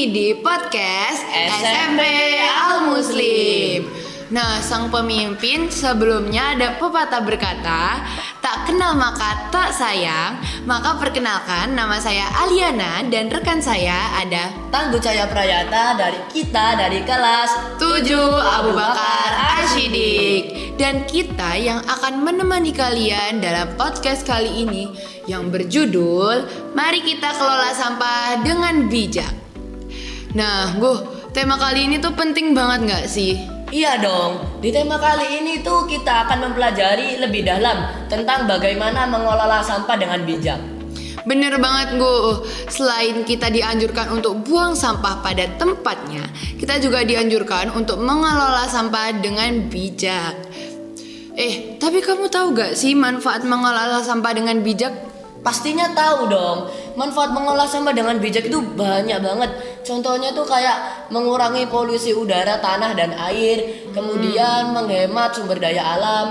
lagi di podcast SMP Al Muslim. Nah, sang pemimpin sebelumnya ada pepatah berkata, tak kenal maka tak sayang. Maka perkenalkan, nama saya Aliana dan rekan saya ada Tangguh Cahaya Prayata dari kelas 7 Abu Bakar Ashidik. Dan kita yang akan menemani kalian dalam podcast kali ini yang berjudul Mari Kita Kelola Sampah Dengan Bijak. Nah, tema kali ini tuh penting banget gak sih? Iya dong, di tema kali ini tuh kita akan mempelajari lebih dalam tentang bagaimana mengelola sampah dengan bijak. Bener banget selain kita dianjurkan untuk buang sampah pada tempatnya, kita juga dianjurkan untuk mengelola sampah dengan bijak. Tapi kamu tahu gak sih manfaat mengelola sampah dengan bijak? Pastinya tahu dong, manfaat mengolah sampah dengan bijak itu banyak banget. Contohnya tuh kayak mengurangi polusi udara, tanah, dan air. Kemudian menghemat sumber daya alam.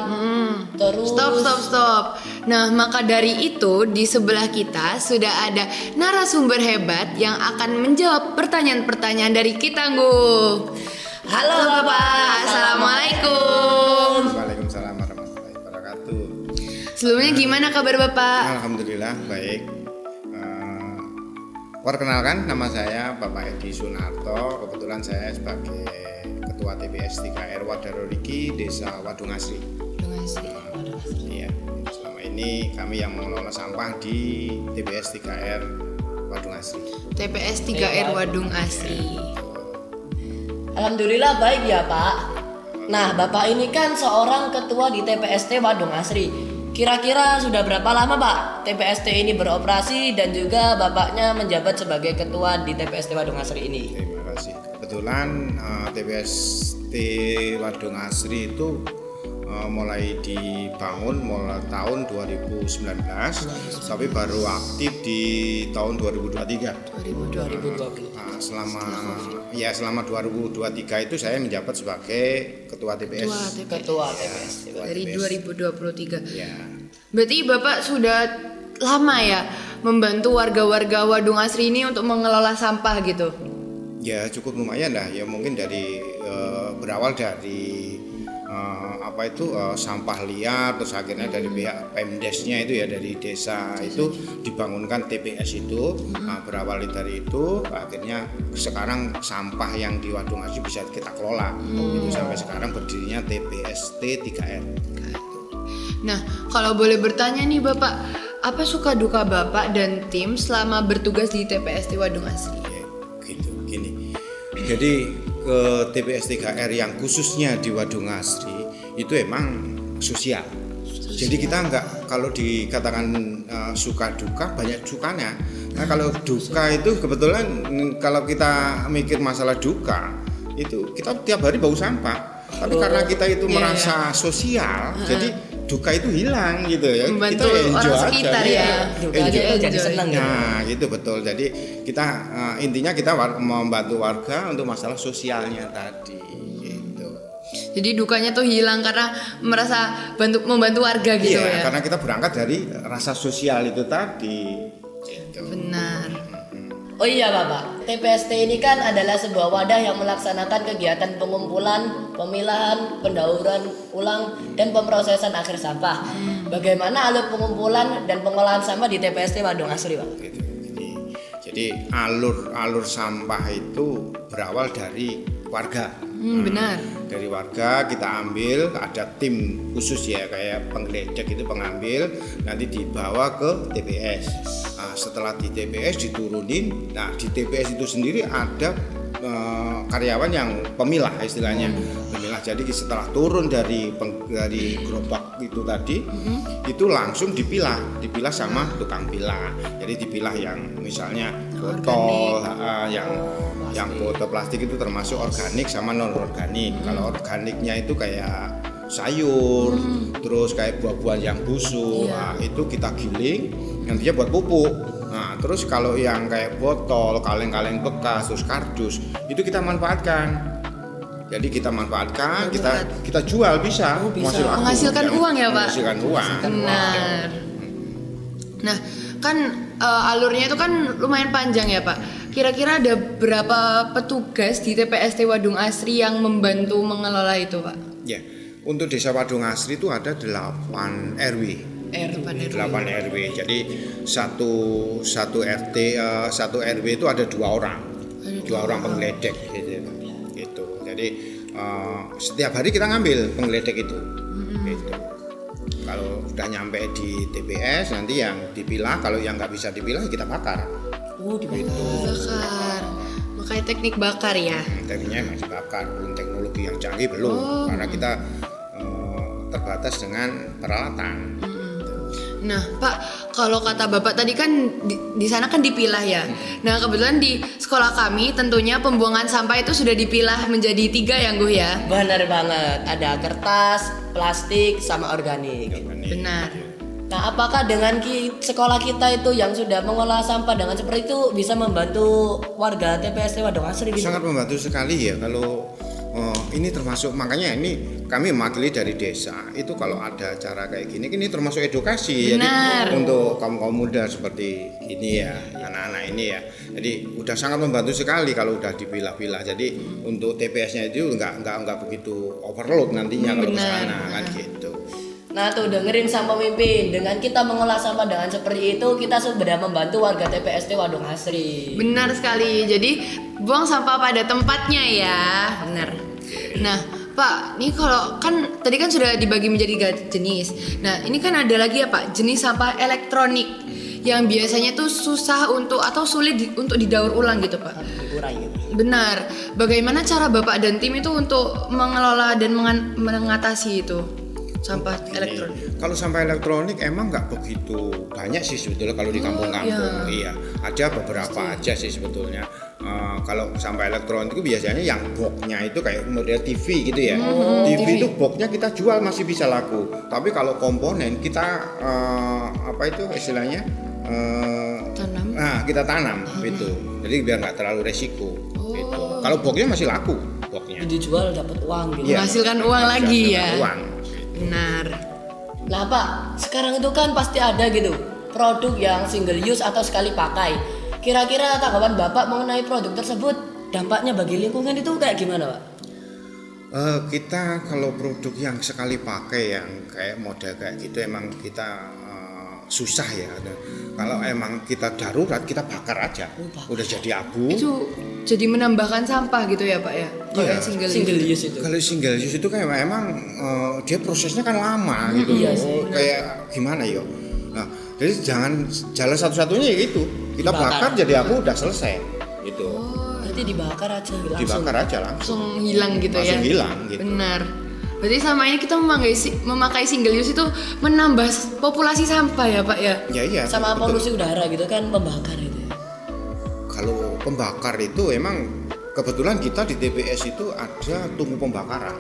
Terus Stop. Nah, maka dari itu di sebelah kita sudah ada narasumber hebat yang akan menjawab pertanyaan-pertanyaan dari kita, Halo Bapak, Assalamualaikum. Waalaikumsalam warahmatullahi wabarakatuh. Sebelumnya gimana kabar Bapak? Alhamdulillah baik. Perkenalkan, nama saya Bapak Edi Sunarto. Kebetulan saya sebagai Ketua TPS 3R Wadaroriki Desa Wadung Asri. Iya, selama ini kami yang mengelola sampah di TPS 3R Wadung Asri. TPS 3R Wadung Asri. Alhamdulillah baik ya Pak. Nah, Bapak ini kan seorang ketua di TPST Wadung Asri. Kira-kira sudah berapa lama Pak TPST ini beroperasi dan juga Bapaknya menjabat sebagai ketua di TPST Wadung Asri ini? Terima kasih. Kebetulan TPST Wadung Asri itu mulai dibangun mulai tahun 2019, tapi baru aktif di tahun 2023. 2020. Selama 2023 itu saya menjabat sebagai ketua TPS. Ketua TPS. Dari 2023. Ya. Berarti Bapak sudah lama ya membantu warga-warga Wadung Asri ini untuk mengelola sampah gitu? Ya cukup lumayan lah. Ya mungkin dari berawal dari sampah liar, terus akhirnya dari pihak Pemdesnya itu ya, dari desa itu dibangunkan TPS itu. Berawal dari itu akhirnya sekarang sampah yang di Wadung Asri bisa kita kelola. Itu sampai sekarang berdirinya TPST 3R. Nah, kalau boleh bertanya nih Bapak, apa suka duka Bapak dan tim selama bertugas di TPST Wadung Asri? Gini. Jadi ke TPS 3R yang khususnya di Wadung Asri itu emang sosial. Jadi kita enggak, kalau dikatakan suka duka, banyak sukanya. Nah kalau duka itu kebetulan kalau kita mikir masalah duka itu kita tiap hari bau sampah. Tapi karena kita itu merasa sosial, jadi duka itu hilang gitu ya. Membantu kita enjoy orang sekitar aja, ya. Dukanya jadi senang ya. Nah gitu betul. Jadi kita intinya kita membantu warga untuk masalah sosialnya tadi. Jadi dukanya tuh hilang karena membantu warga gitu ya. Karena kita berangkat dari rasa sosial itu tadi. Gitu. Benar. Oh iya Bapak, TPST ini kan adalah sebuah wadah yang melaksanakan kegiatan pengumpulan, pemilahan, pendauran ulang, dan pemrosesan akhir sampah. Bagaimana alur pengumpulan dan pengolahan sampah di TPST Wadung Asri, Pak? Jadi alur sampah itu berawal dari warga. Benar. Dari warga kita ambil, ada tim khusus ya kayak penggeledek itu pengambil, nanti dibawa ke TPS. Nah, setelah di TPS diturunin. Nah di TPS itu sendiri ada karyawan yang pemilah istilahnya. Pemilah. Jadi setelah turun dari gerobak itu tadi, itu langsung dipilah sama tukang pilah. Jadi dipilah yang misalnya botol, yang botol plastik itu termasuk organik sama non organik. Kalau organiknya itu kayak sayur, terus kayak buah-buahan yang busuk, itu kita giling, nantinya buat pupuk. Nah, terus kalau yang kayak botol, kaleng-kaleng bekas, terus kardus, itu kita manfaatkan. Jadi kita manfaatkan, kita jual bisa, menghasilkan uang ya Pak. Menghasilkan uang. Benar. Nah, kan alurnya itu kan lumayan panjang ya Pak. Kira-kira ada berapa petugas di TPST Wadung Asri yang membantu mengelola itu Pak? Ya, untuk Desa Wadung Asri itu ada 8 RW. 8 RW. Jadi satu RT, satu RW itu ada 2 orang. 2 orang penggeledek gitu. Jadi setiap hari kita ngambil penggeledek itu. Gitu. Kalau sudah nyampe di TPS nanti yang dipilah, kalau yang nggak bisa dipilah kita bakar. Bakar. Makanya teknik bakar ya. Tekniknya masih bakar, belum teknologi yang canggih belum, karena kita terbatas dengan peralatan. Nah Pak, kalau kata Bapak tadi kan di sana kan dipilah ya. Nah kebetulan di sekolah kami tentunya pembuangan sampah itu sudah dipilah menjadi 3 ya Guh ya. Benar banget, ada kertas, plastik, sama organik. Benar. Nah, apakah dengan sekolah kita itu yang sudah mengolah sampah dengan seperti itu bisa membantu warga TPST Wadung Asri gitu? Sangat membantu sekali ya kalau ini termasuk, makanya ini kami mewakili dari desa itu kalau ada acara kayak gini ini termasuk edukasi. Benar. Jadi untuk kaum muda seperti ini ya, anak-anak ini ya, jadi udah sangat membantu sekali kalau udah dipilah-pilah. Jadi untuk TPS-nya itu nggak begitu overload nantinya kalau ke sana kan gitu. Nah tuh dengerin sang pemimpin, dengan kita mengolah sampah dengan seperti itu kita sudah membantu warga TPST Wadung Asri. Benar sekali. Jadi buang sampah pada tempatnya ya. Benar. Nah, Pak, ini kalau kan tadi kan sudah dibagi menjadi 3 jenis. Nah, ini kan ada lagi ya Pak, jenis sampah elektronik yang biasanya tuh susah untuk atau sulit untuk didaur ulang gitu Pak. Dikurai gitu. Benar. Bagaimana cara Bapak dan tim itu untuk mengelola dan mengatasi itu? Sampah elektronik. Kalau sampah elektronik emang nggak begitu banyak sih sebetulnya kalau di kampung-kampung. Iya, ada beberapa aja sih sebetulnya. Kalau sampah elektronik itu biasanya yang boxnya itu kayak model TV gitu ya. TV itu boxnya kita jual masih bisa laku. Tapi kalau komponen kita apa itu istilahnya? Tanam. Nah, kita tanam itu. Jadi biar nggak terlalu resiko. Gitu. Kalau boxnya masih laku boxnya. Dijual dapat uang gitu. Iya. Menghasilkan uang lagi ya. Uang. Benar. Nah Pak, sekarang itu kan pasti ada gitu produk yang single use atau sekali pakai. Kira-kira tanggapan Bapak mengenai produk tersebut, dampaknya bagi lingkungan itu kayak gimana Pak? Kita kalau produk yang sekali pakai yang kayak model kayak gitu emang kita susah ya. Kalau emang kita darurat kita bakar aja, udah jadi abu. Itu jadi menambahkan sampah gitu ya Pak ya. Kalau yang Single use itu. Kalau single use itu kan emang dia prosesnya kan lama gitu. Iya sih, kayak gimana yo. Nah, jadi jangan jalan satu-satunya ya gitu. Kita bakar jadi abu udah selesai gitu. Berarti dibakar aja langsung. Dibakar aja langsung. Langsung hilang gitu Langsung ya. hilang gitu. Benar. Berarti selama ini kita memakai single use itu menambah populasi sampah ya Pak ya. Iya. Sama betul. polusi udara gitu kan membakar itu. Kalau pembakar itu emang kebetulan kita di TPS itu ada tungku pembakaran.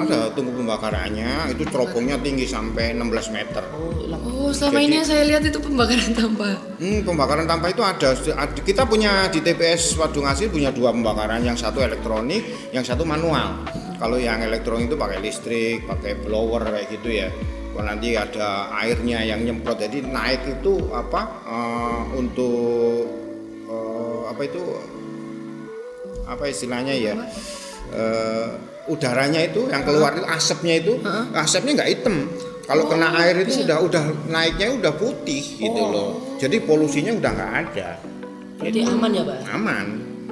Ada tungku pembakarannya, itu teropongnya tinggi sampai 16 meter. Oh, selama ini yang saya lihat itu pembakaran sampah. Pembakaran sampah itu ada. Kita punya di TPS Wadung Asri punya 2 pembakaran, yang satu elektronik, yang satu manual. Kalau yang elektronik itu pakai listrik, pakai blower kayak gitu ya. Kalau nanti ada airnya yang nyemprot, jadi naik itu untuk apa itu apa istilahnya ya, udaranya itu yang keluar itu asapnya nggak hitam. Kalau kena air itu udah naiknya udah putih gitu loh. Jadi polusinya udah nggak ada. Berarti aman ya Pak? Aman.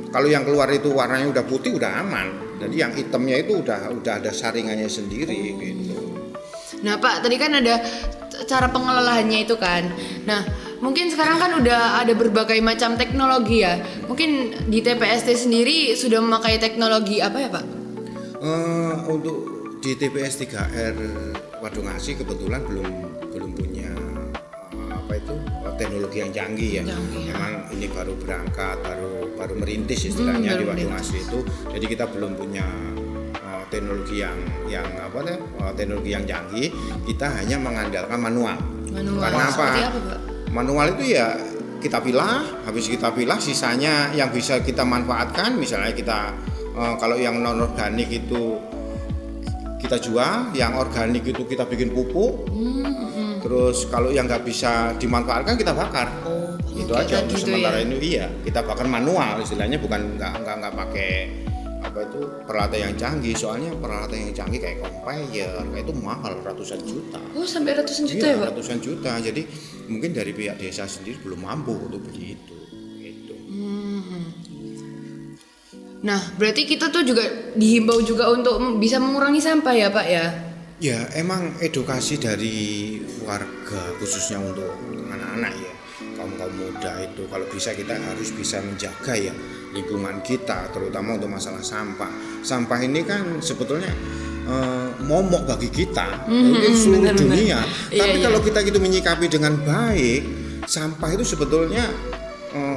Kalau yang keluar itu warnanya udah putih udah aman. Jadi yang hitamnya itu udah ada saringannya sendiri gitu. Nah Pak, tadi kan ada cara pengelolaannya itu kan. Nah, mungkin sekarang kan udah ada berbagai macam teknologi ya. Mungkin di TPST sendiri sudah memakai teknologi apa ya Pak? Untuk di TPS 3R Wadung Asri kebetulan belum punya teknologi yang canggih ya. Memang ini baru berangkat, baru merintis istilahnya di Wadung Asri itu. Jadi kita belum punya teknologi yang teknologi yang canggih. Kita hanya mengandalkan manual. Karena apa? Pak? Manual itu ya kita pilah, habis kita pilah sisanya yang bisa kita manfaatkan. Misalnya kita kalau yang non organik itu kita jual, yang organik itu kita bikin pupuk. Terus kalau yang nggak bisa dimanfaatkan kita bakar. Itu Kayak aja tadi untuk itu sementara ya. ini iya. Kita bahkan manual istilahnya, bukan nggak pakai apa itu peralatan yang canggih. Soalnya peralatan yang canggih kayak conveyor kayak itu mahal ratusan juta. Oh, sampai ratusan juta Iya, ya, Pak? ratusan juta. Jadi mungkin dari pihak desa sendiri belum mampu untuk beli itu. Gitu. Nah, berarti kita tuh juga dihimbau juga untuk bisa mengurangi sampah ya, Pak ya? Ya, emang edukasi dari warga khususnya untuk anak-anak ya, kaum muda itu kalau bisa kita harus bisa menjaga ya lingkungan kita, terutama untuk masalah sampah. Sampah ini kan sebetulnya momok bagi kita, mungkin seluruh benar-benar. dunia. Iya, Tapi iya. kalau kita gitu menyikapi dengan baik, sampah itu sebetulnya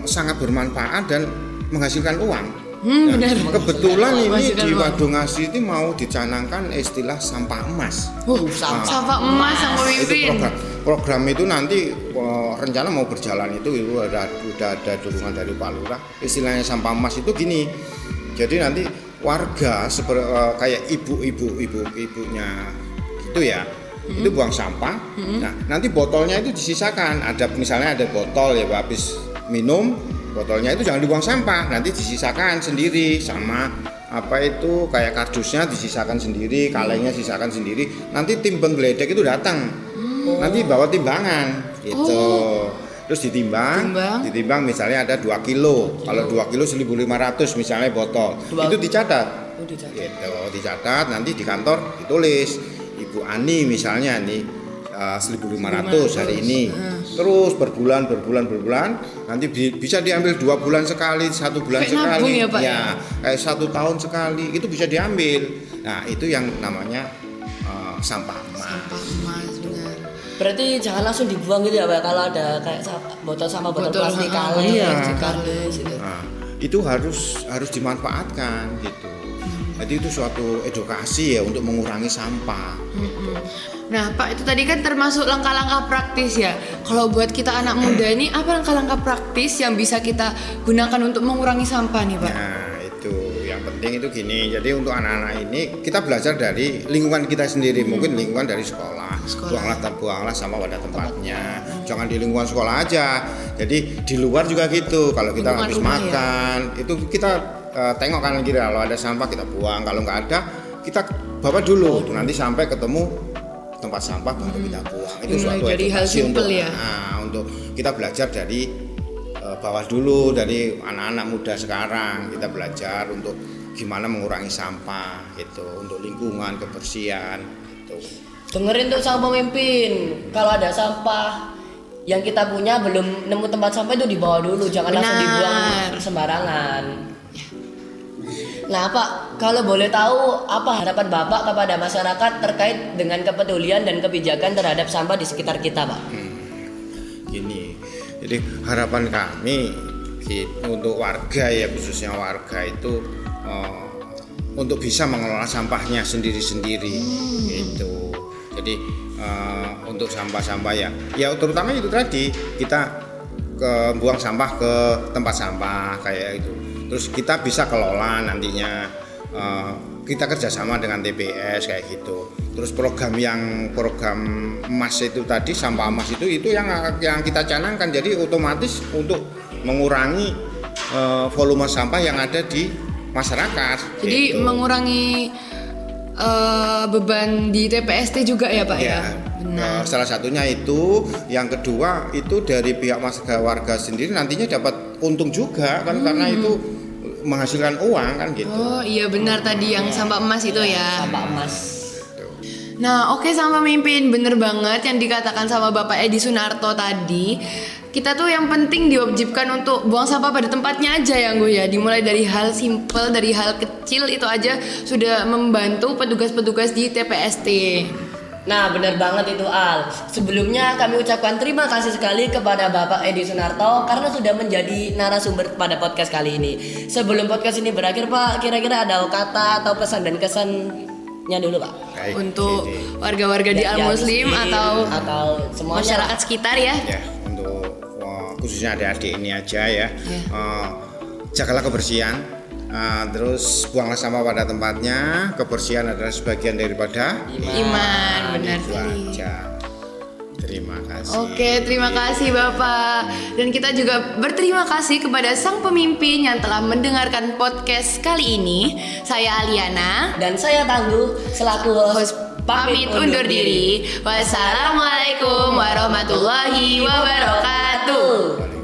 sangat bermanfaat dan menghasilkan uang. Nah, benar. kebetulan ini Menghasilkan di uang. Wadongasih itu mau dicanangkan istilah sampah emas. Sampah emas sang Itu pemimpin. program itu nanti rencana mau berjalan itu udah ada dukungan dari Pak Lurah. Istilahnya sampah emas itu gini. Jadi nanti warga kayak ibunya itu ya. Itu buang sampah. Nah, nanti botolnya itu disisakan. Ada misalnya ada botol ya habis minum, botolnya itu jangan dibuang sampah, nanti disisakan sendiri sama apa itu kayak kardusnya disisakan sendiri, kalengnya sisakan sendiri. Nanti tim penggeledek itu datang, nanti bawa timbangan gitu. Terus ditimbang misalnya ada 2 kilo. Kalau 2 kilo 1.500 misalnya botol. Itu dicatat. Gitu, dicatat nanti di kantor ditulis Ibu Ani misalnya nih 1.500 hari ini. Terus berbulan nanti bisa diambil 2 bulan sekali, 1 bulan Kayak sekali nabung ya, Pak, ya kayak 1 tahun sekali itu bisa diambil. Nah itu yang namanya sampah emas. Sampah emas, benar. Berarti jangan langsung dibuang gitu ya Pak, kalau ada kayak botol sama botol plastik kaleng, iya. kardus gitu. Nah, itu harus dimanfaatkan gitu. Jadi itu suatu edukasi ya untuk mengurangi sampah. Nah, Pak, itu tadi kan termasuk langkah-langkah praktis ya. Kalau buat kita anak muda ini, apa langkah-langkah praktis yang bisa kita gunakan untuk mengurangi sampah nih, Pak? Nah, itu yang penting itu gini. Jadi untuk anak-anak ini kita belajar dari lingkungan kita sendiri, mungkin lingkungan dari sekolah. Buanglah sama pada tempatnya. Jangan di lingkungan sekolah aja. Jadi di luar juga gitu. Kalau kita Lingkungan habis rumah makan, itu kita tengok kanan kiri, kalau ada sampah kita buang, kalau nggak ada kita bawa dulu. Nanti sampai ketemu tempat sampah baru kita buang. Itu suatu jadi hal edukasi simpel untuk, ya. untuk kita belajar dari bawah dulu, dari anak-anak muda sekarang kita belajar untuk gimana mengurangi sampah gitu, untuk lingkungan, kebersihan gitu. Dengerin tuh sang pemimpin, kalau ada sampah yang kita punya belum nemu tempat sampah itu dibawa dulu, jangan langsung Benar. dibuang sembarangan. Nah Pak, kalau boleh tahu apa harapan Bapak kepada masyarakat terkait dengan kepedulian dan kebijakan terhadap sampah di sekitar kita Pak? Gini, jadi harapan kami untuk warga ya, khususnya warga itu untuk bisa mengelola sampahnya sendiri-sendiri gitu. Jadi untuk sampah-sampah ya terutama itu tadi kita buang sampah ke tempat sampah kayak itu. Terus kita bisa kelola nantinya, kita kerjasama dengan TPS kayak gitu. Terus program emas itu tadi, sampah emas itu yang kita canangkan. Jadi otomatis untuk mengurangi volume sampah yang ada di masyarakat. Jadi gitu. mengurangi beban di TPST juga ya Pak ya? Benar. Salah satunya itu, yang kedua itu dari pihak warga sendiri nantinya dapat untung juga kan, karena itu menghasilkan uang kan gitu. Oh iya benar tadi yang sampah emas itu ya. Sampah emas. Nah oke sama pemimpin, bener banget yang dikatakan sama Bapak Edi Sunarto tadi. Kita tuh yang penting diwajibkan untuk buang sampah pada tempatnya aja ya Nggo ya. Dimulai dari hal simple, dari hal kecil itu aja sudah membantu petugas-petugas di TPST. Nah benar banget itu Al. Sebelumnya kami ucapkan terima kasih sekali kepada Bapak Edi Sunarto karena sudah menjadi narasumber pada podcast kali ini. Sebelum podcast ini berakhir Pak, kira-kira ada kata atau pesan dan kesannya dulu Pak? Baik, Untuk jadi, warga-warga di Al-Muslim atau semuanya masyarakat sekitar ya. ya untuk khususnya adik-adik ini aja ya, jagalah kebersihan. Terus buanglah sampah pada tempatnya. Kebersihan adalah sebagian daripada Iman, benar itu sekali. aja. Terima kasih. Oke, terima kasih Bapak. Dan kita juga berterima kasih kepada sang pemimpin yang telah mendengarkan podcast kali ini. Saya Aliana. Dan saya Tangguh selaku host Pamit undur diri. Wassalamualaikum warahmatullahi wabarakatuh.